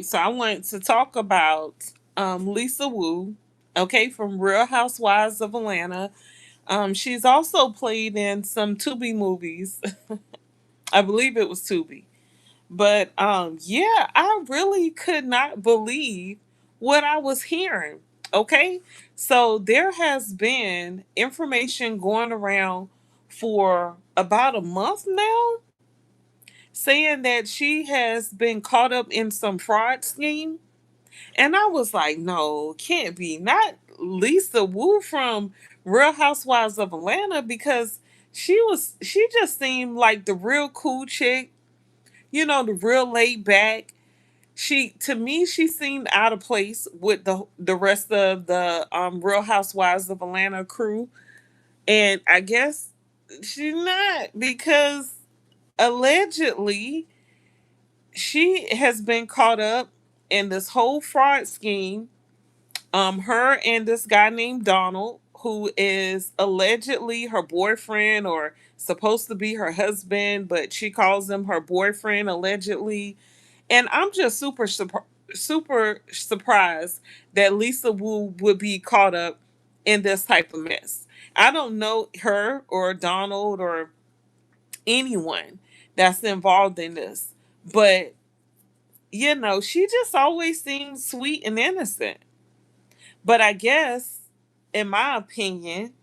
So I want to talk about Lisa Wu, okay, from Real Housewives of Atlanta. She's also played in some Tubi movies. I believe it was Tubi. But yeah, I really could not believe what I was hearing. Okay. So there has been information going around for about a month now saying that she has been caught up in some fraud scheme. And I was like, no, can't be. Not Lisa Wu from Real Housewives of Atlanta, because she just seemed like the real cool chick, the real laid back. She, to me, she seemed out of place with the rest of the Real Housewives of Atlanta crew. And I guess she's not, because allegedly she has been caught up in this whole fraud scheme. Her and this guy named Donald, who is allegedly her boyfriend or supposed to be her husband, but she calls him her boyfriend allegedly. And I'm just super surprised that Lisa Wu would be caught up in this type of mess. I don't know her or Donald or anyone that's involved in this, but she just always seems sweet and innocent. But I guess, in my opinion,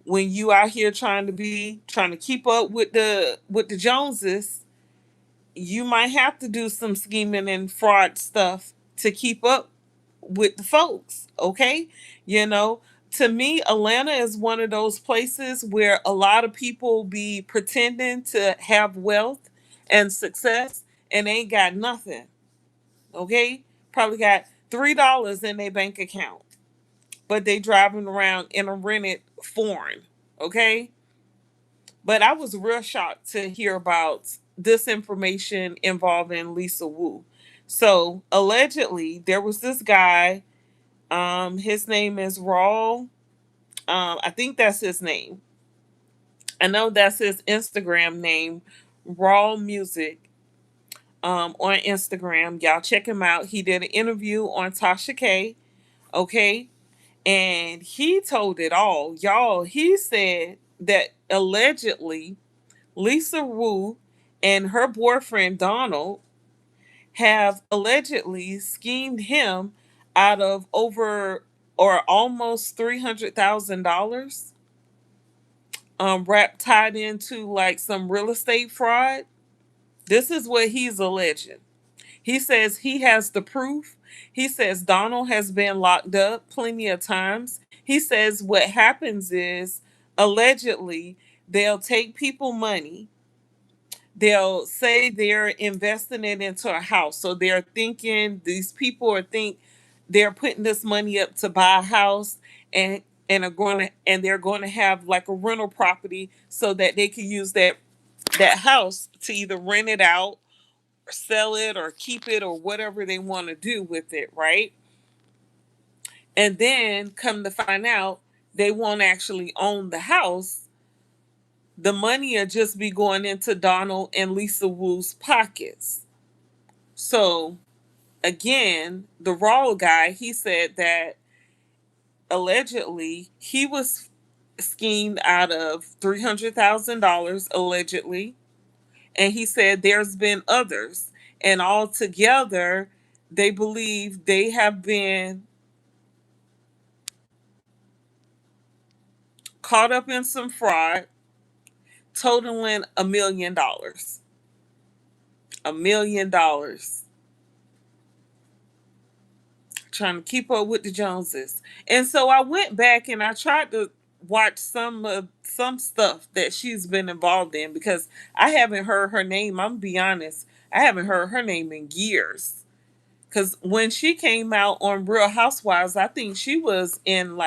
when you out here trying to keep up with the Joneses, you might have to do some scheming and fraud stuff to keep up with the folks. Okay, you know. To me, Atlanta is one of those places where a lot of people be pretending to have wealth and success and ain't got nothing. Okay, probably got $3 in their bank account, but they driving around in a rented foreign. Okay, but I was real shocked to hear about this information involving Lisa Wu. So allegedly, there was this guy. His name is Raw. I think that's his name. I know that's his Instagram name, Raw Music. On Instagram, y'all check him out. He did an interview on Tasha K. Okay, and he told it all, y'all. He said that allegedly Lisa Wu and her boyfriend Donald have allegedly schemed him out of over or almost $300,000, wrapped tied into like some real estate fraud. This is what he's alleging. He says he has the proof. He says Donald has been locked up plenty of times. He says what happens is allegedly they'll take people money. They'll say they're investing it into a house. So they're thinking, these people are think they're putting this money up to buy a house, and they're going to have like a rental property so that they can use that house to either rent it out, sell it, or keep it, or whatever they want to do with it, right? And then come to find out they won't actually own the house. The money will just be going into Donald and Lisa Wu's pockets. So again, the Raw guy, he said that allegedly he was schemed out of $300,000 allegedly, and he said there's been others, and all together they believe they have been caught up in some fraud totaling $1 million. $1 million. Trying to keep up with the Joneses. And so I went back and I tried to watch some stuff that she's been involved in, because I haven't heard her name. I'm gonna be honest, I haven't heard her name in years. Because when she came out on Real Housewives, I think she was in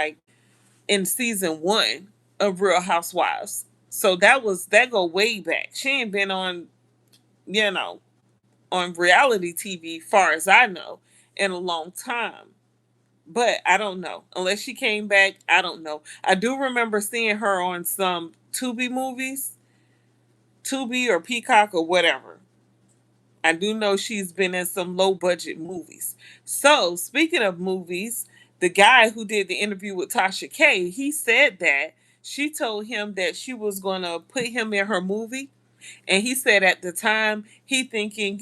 season one of Real Housewives. So that go way back. She ain't been you know, on reality TV, far as I know, in a long time. But I don't know. Unless she came back, I don't know. I do remember seeing her on some Tubi movies, Tubi or Peacock or whatever. I do know she's been in some low budget movies. So, speaking of movies, the guy who did the interview with Tasha K, he said that she told him that she was going to put him in her movie. And he said at the time, he thinking,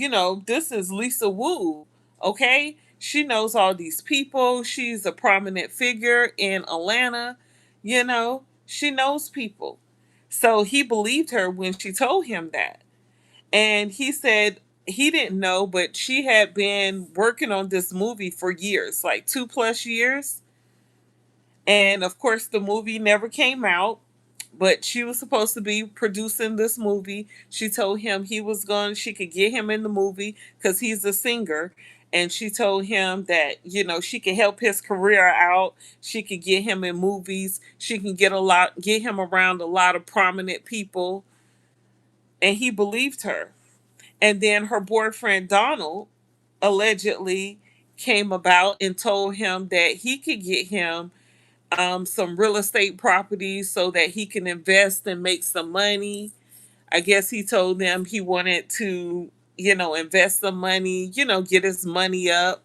this is Lisa Wu, okay? She knows all these people. She's a prominent figure in Atlanta. She knows people. So he believed her when she told him that. And he said he didn't know, but she had been working on this movie for years, like 2+ years. And of course, the movie never came out, but she was supposed to be producing this movie. She told him she could get him in the movie because he's a singer. And she told him that, she could help his career out. She could get him in movies. She can get him around a lot of prominent people. And he believed her. And then her boyfriend Donald allegedly came about and told him that he could get him some real estate properties so that he can invest and make some money. I guess he told them he wanted to, invest some money, get his money up.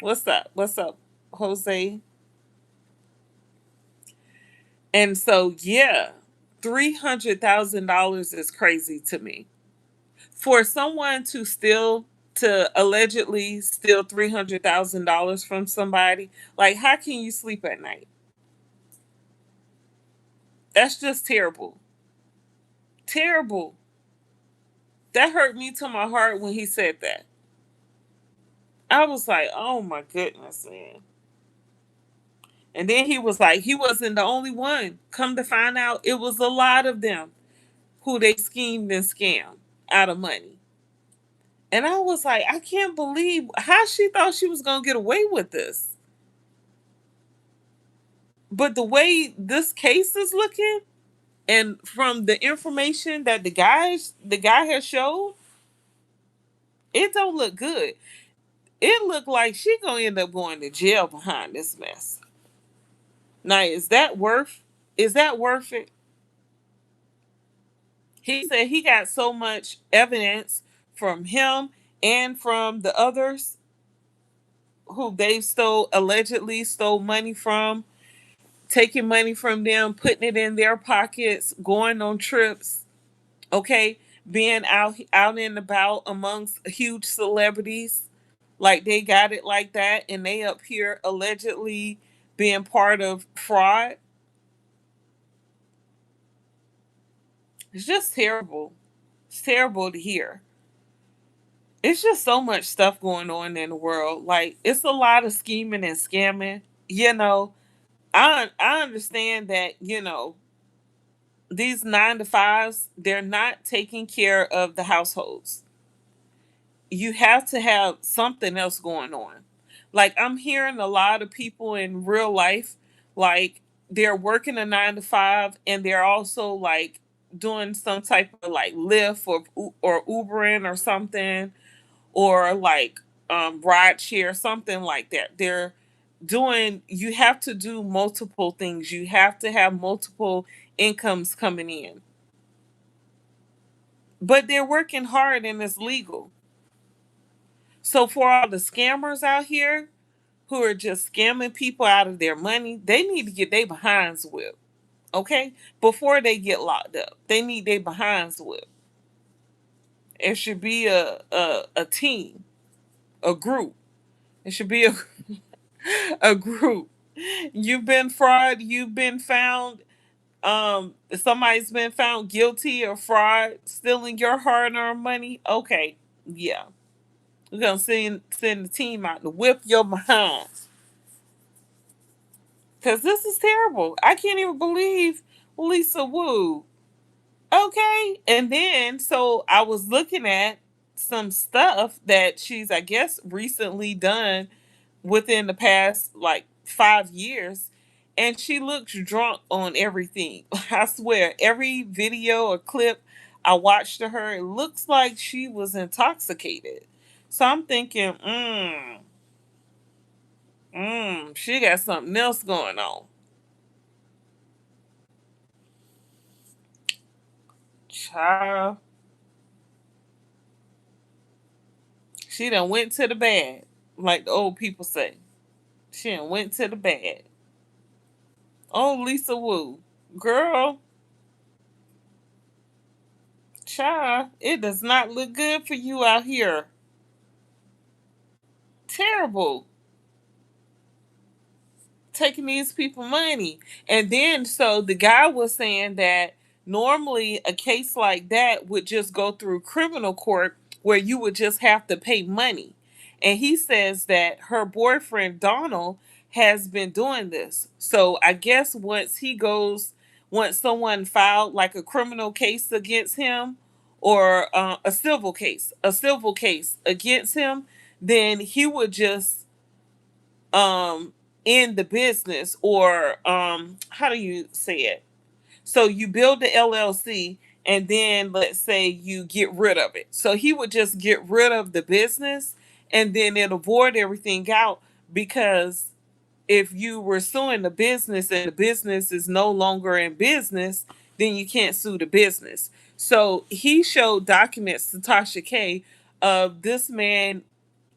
What's up? What's up, Jose? And so, yeah, $300,000 is crazy to me. For someone to allegedly steal $300,000 from somebody, like, how can you sleep at night? That's just terrible. Terrible. That hurt me to my heart when he said that. I was like, oh my goodness, man. And then he was like, he wasn't the only one. Come to find out, it was a lot of them who they schemed and scammed out of money. And I was like, I can't believe how she thought she was going to get away with this. But the way this case is looking, and from the information that the guy has showed, it don't look good. It looked like she gonna end up going to jail behind this mess. Now, is that worth it? He said he got so much evidence from him and from the others who they allegedly stole money from, taking money from them, putting it in their pockets, going on trips, okay, being out and about amongst huge celebrities. Like they got it like that, and they up here allegedly being part of fraud. It's just terrible. It's terrible to hear. It's just so much stuff going on in the world. Like it's a lot of scheming and scamming. You know, I understand that, these 9 to 5s, they're not taking care of the households. You have to have something else going on. Like I'm hearing a lot of people in real life, like they're working a 9 to 5 and they're also like doing some type of like Lyft or Ubering or something, or like ride share, something like that. You have to do multiple things. You have to have multiple incomes coming in. But they're working hard and it's legal. So for all the scammers out here who are just scamming people out of their money, they need to get their behinds whipped. Okay? Before they get locked up. They need their behinds whipped. It should be a team, a group. It should be a group. You've been fraud, you've been found, somebody's been found guilty of fraud, stealing your hard-earned money. Okay, yeah. We're gonna send the team out to whip your behind. Cause this is terrible. I can't even believe Lisa Wu. Okay. And then so I was looking at some stuff that she's, I guess, recently done within the past like 5 years. And she looks drunk on everything. I swear, every video or clip I watched of her, it looks like she was intoxicated. So I'm thinking, she got something else going on. Child. She done went to the bad, like the old people say. She done went to the bad. Oh, Lisa Wu. Girl, child, it does not look good for you out here. Terrible. Taking these people money. And then so the guy was saying that normally a case like that would just go through criminal court where you would just have to pay money. And he says that her boyfriend Donald has been doing this. So I guess once someone filed like a criminal case against him or a civil case against him, then he would just um in the business, or how do you say it, so you build the LLC and then let's say you get rid of it, so he would just get rid of the business and then it avoid everything out, because if you were suing the business and the business is no longer in business, then you can't sue the business. So he showed documents to Tasha K of this man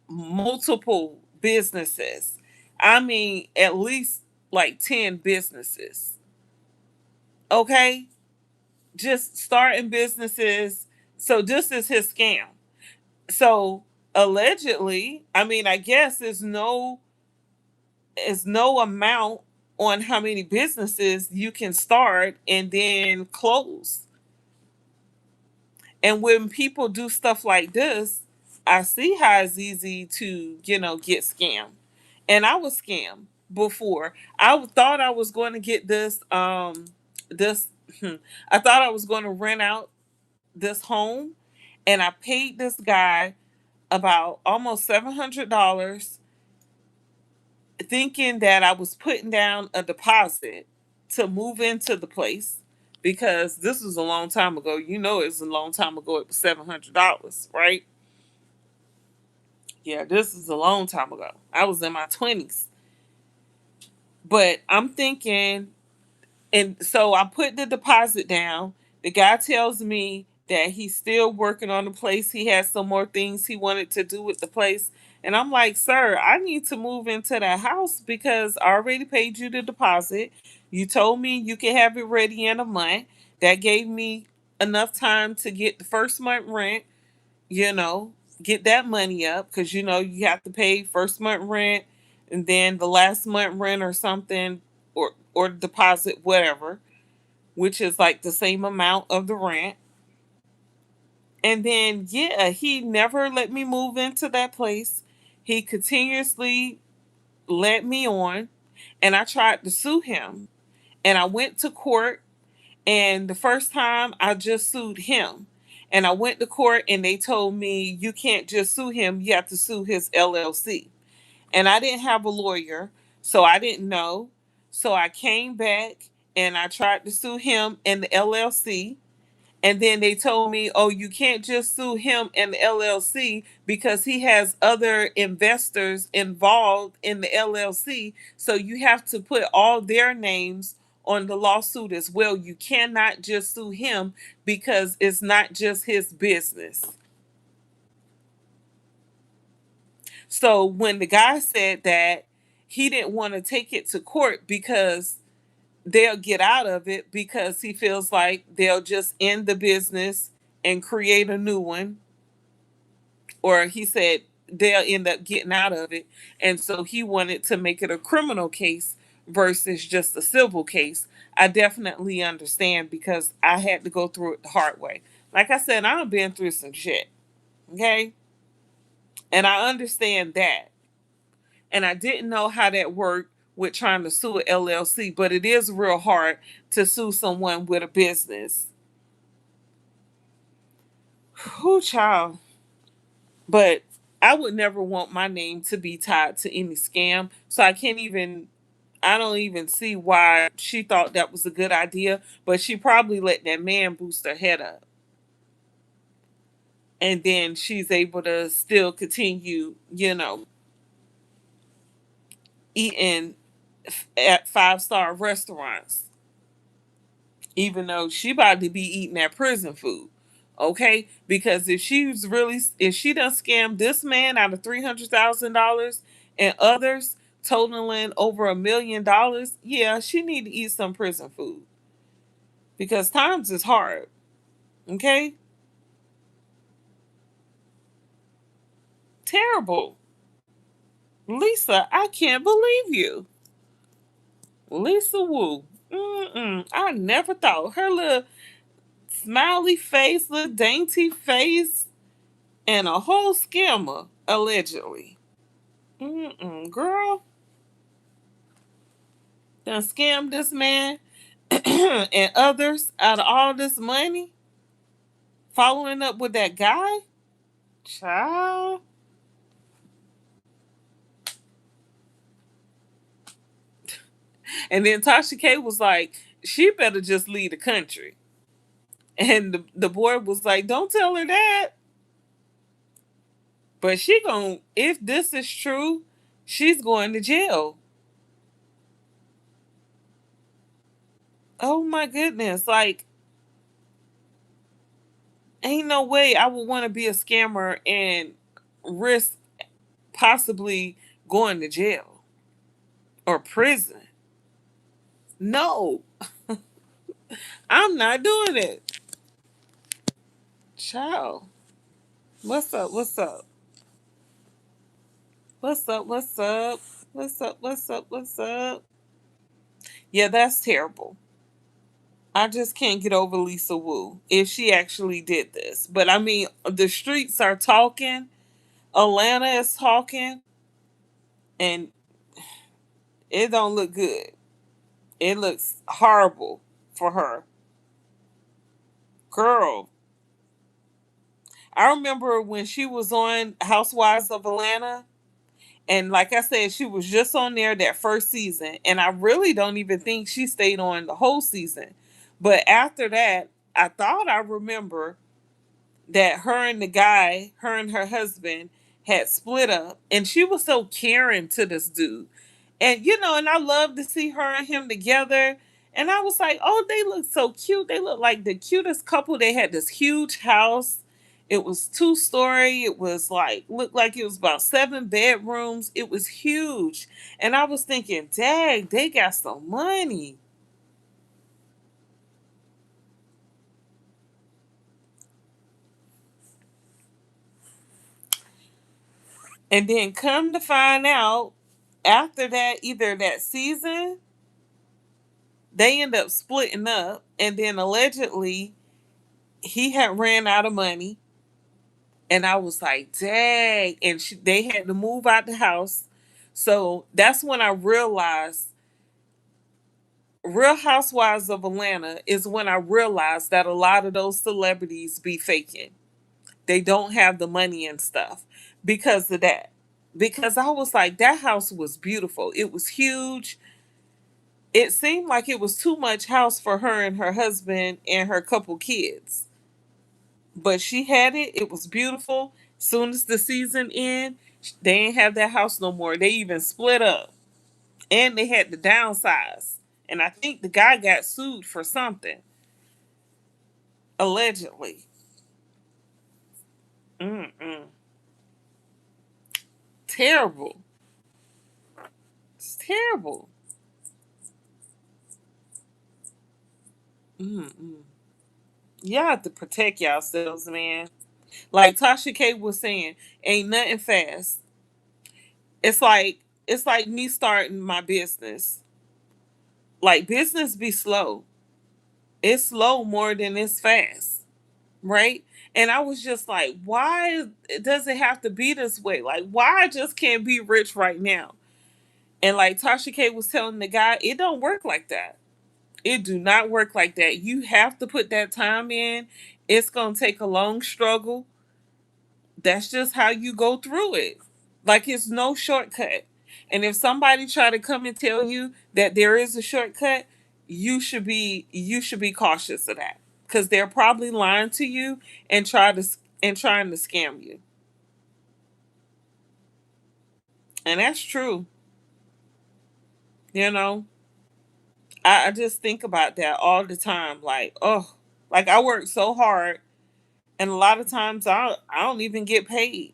multiple businesses. I mean, at least like 10 businesses. Okay? Just starting businesses. So this is his scam. So allegedly, I mean, I guess there's no amount on how many businesses you can start and then close. And when people do stuff like this, I see how it's easy to, get scammed. And I was scammed before. Thought I was going to get this I thought I was going to rent out this home, and I paid this guy about almost $700 thinking that I was putting down a deposit to move into the place, because this was a long time ago. It was a long time ago. It was $700, right? Yeah, this is a long time ago. I was in my 20s. But I'm thinking, and so I put the deposit down. The guy tells me that he's still working on the place. He has some more things he wanted to do with the place. And I'm like, sir, I need to move into that house because I already paid you the deposit. You told me you could have it ready in a month. That gave me enough time to get the first month rent, you know, get that money up, because you have to pay first month rent and then the last month rent or something, or deposit, whatever, which is like the same amount of the rent. And then yeah, he never let me move into that place. He continuously led me on, and I tried to sue him, and I went to court. And the first time I just sued him. And I went to court and they told me you can't just sue him, you have to sue his LLC. And I didn't have a lawyer, so I didn't know. So I came back and I tried to sue him and the LLC. And then they told me, oh, you can't just sue him and the LLC because he has other investors involved in the LLC. So you have to put all their names on the lawsuit as well. You cannot just sue him because it's not just his business. So when the guy said that he didn't want to take it to court because they'll get out of it, because he feels like they'll just end the business and create a new one, or he said they'll end up getting out of it, and so he wanted to make it a criminal case versus just a civil case. I definitely understand because I had to go through it the hard way. Like I said, I've been through some shit. Okay, and I understand that, and I didn't know how that worked with trying to sue a LLC, but it is real hard to sue someone with a business. Who child? But I would never want my name to be tied to any scam. So I don't even see why she thought that was a good idea, but she probably let that man boost her head up. And then she's able to still continue, eating at 5-star restaurants, even though she about to be eating that prison food. Okay, because if she done scammed this man out of $300,000 and others totaling over $1 million, yeah, she need to eat some prison food because times is hard. Okay, terrible. Lisa, I can't believe you. Lisa Wu. Mm-mm. I never thought her little smiley face, little dainty face, and a whole scammer, allegedly. Mm-mm. Girl, done scammed this man and others out of all this money, following up with that guy. Child. And then Tasha K was like, she better just leave the country. And the board was like, don't tell her that. But she gon' if this is true, she's going to jail. Oh my goodness. Like, ain't no way I would want to be a scammer and risk possibly going to jail or prison. No, I'm not doing it. Child. What's up? What's up? What's up? What's up? What's up? What's up? What's up? Yeah, that's terrible. I just can't get over Lisa Wu if she actually did this. But I mean, the streets are talking. Atlanta is talking, and it don't look good. It looks horrible for her. Girl, I remember when she was on Housewives of Atlanta, and like I said, she was just on there that first season, and I really don't even think she stayed on the whole season. But after that, I thought I remember that her and her husband had split up, and she was so caring to this dude. And and I love to see her and him together. And I was like, oh, they look so cute. They look like the cutest couple. They had this huge house. It was 2-story. It was like looked like it was about 7 bedrooms. It was huge. And I was thinking, dang, they got some money. And then come to find out, after that, either that season, they end up splitting up, and then allegedly he had ran out of money. And I was like, dang. And they had to move out the house. So that's when I realized Real Housewives of Atlanta is when I realized that a lot of those celebrities be faking. They don't have the money and stuff because of that. Because I was like, that house was beautiful. It was huge. It seemed like it was too much house for her and her husband and her couple kids. But she had it. It was beautiful. Soon as the season end, they ain't have that house no more. They even split up, and they had to downsize. And I think the guy got sued for something, allegedly. Mm-mm. Terrible. It's terrible. Mm-mm. Y'all have to protect yourselves, man. Like Tasha K was saying, ain't nothing fast. It's like me starting my business. Like business be slow. It's slow more than it's fast, right? And I was just like, why does it have to be this way? Like, why I just can't be rich right now? And like Tasha K was telling the guy, it don't work like that. It do not work like that. You have to put that time in. It's gonna take a long struggle. That's just how you go through it. Like it's no shortcut. And if somebody try to come and tell you that there is a shortcut, you should be cautious of that because they're probably lying to you and trying to scam you. And that's true. You know, I just think about that all the time. Like, oh, like I work so hard And a lot of times I don't even get paid.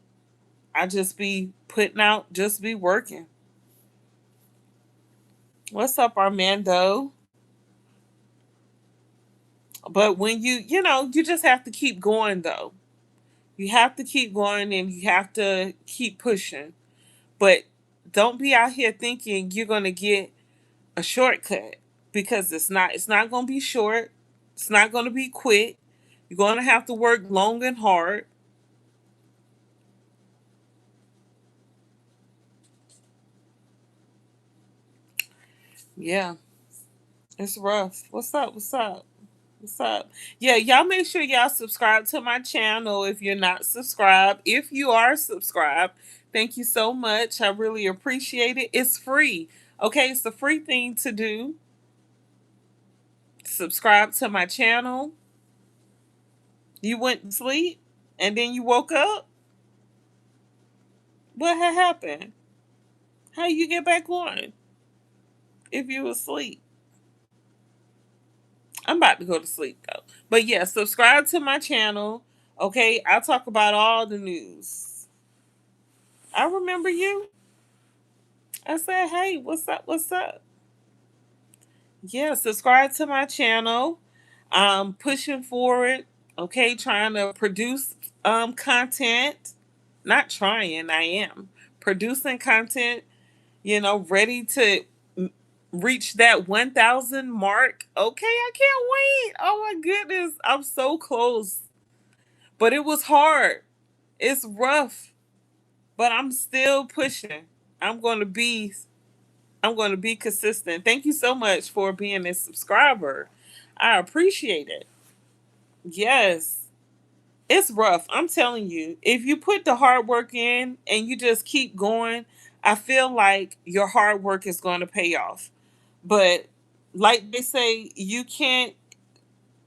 I just be putting out, just be working. What's up, Armando? But when you just have to keep going though. You have to keep going and you have to keep pushing. But don't be out here thinking you're going to get a shortcut, because it's not going to be short. It's not going to be quick. You're going to have to work long and hard. Yeah, it's rough. What's up? What's up? What's up? Yeah, y'all make sure y'all subscribe to my channel if you're not subscribed. If you are subscribed, thank you so much. I really appreciate it. It's free. Okay, it's the free thing to do. Subscribe to my channel. You went to sleep and then you woke up. What had happened? How you get back on if you asleep? I'm about to go to sleep though. But yeah, subscribe to my channel. Okay, I talk about all the news. I remember you. I said, hey, what's up? What's up? Yeah, subscribe to my channel. I'm pushing forward. Okay, trying to produce content. Not trying, I am producing content. Ready to reach that 1,000 mark. Okay, I can't wait. Oh my goodness, I'm so close. But it was hard. It's rough, but I'm still pushing. I'm going to be I'm going to be consistent. Thank you so much for being a subscriber. I appreciate it. Yes. It's rough. I'm telling you. If you put the hard work in and you just keep going, I feel like your hard work is going to pay off. But like they say, you can't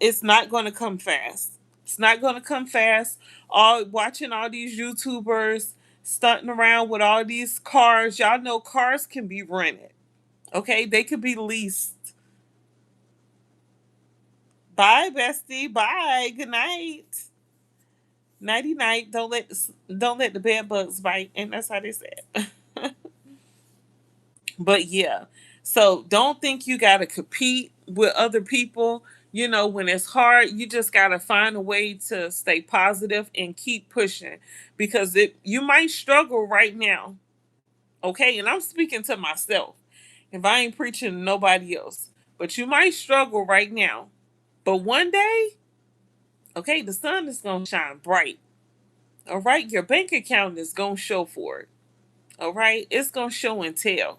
it's not going to come fast. It's not going to come fast. All watching all these YouTubers stunting around with all these cars. Y'all know cars can be rented. Okay, they could be leased. Bye, bestie. Bye. Good night. Nighty night. Don't let the bed bugs bite, and that's how they said. But yeah, so don't think you got to compete with other people. When it's hard, you just got to find a way to stay positive and keep pushing, because you might struggle right now. Okay, and I'm speaking to myself. If I ain't preaching to nobody else, but you might struggle right now. But one day, okay, the sun is gonna shine bright. All right, your bank account is gonna show for it. All right, it's gonna show and tell,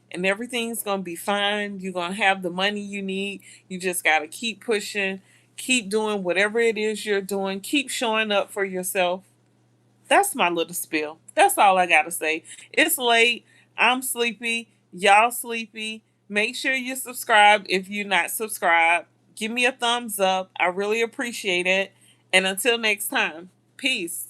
and everything's gonna be fine. You're gonna have the money you need. You just gotta keep pushing, keep doing whatever it is you're doing, keep showing up for yourself. That's my little spiel. That's all I gotta say. It's late. I'm sleepy. Y'all sleepy. Make sure you subscribe if you're not subscribed. Give me a thumbs up. I really appreciate it. And until next time, peace.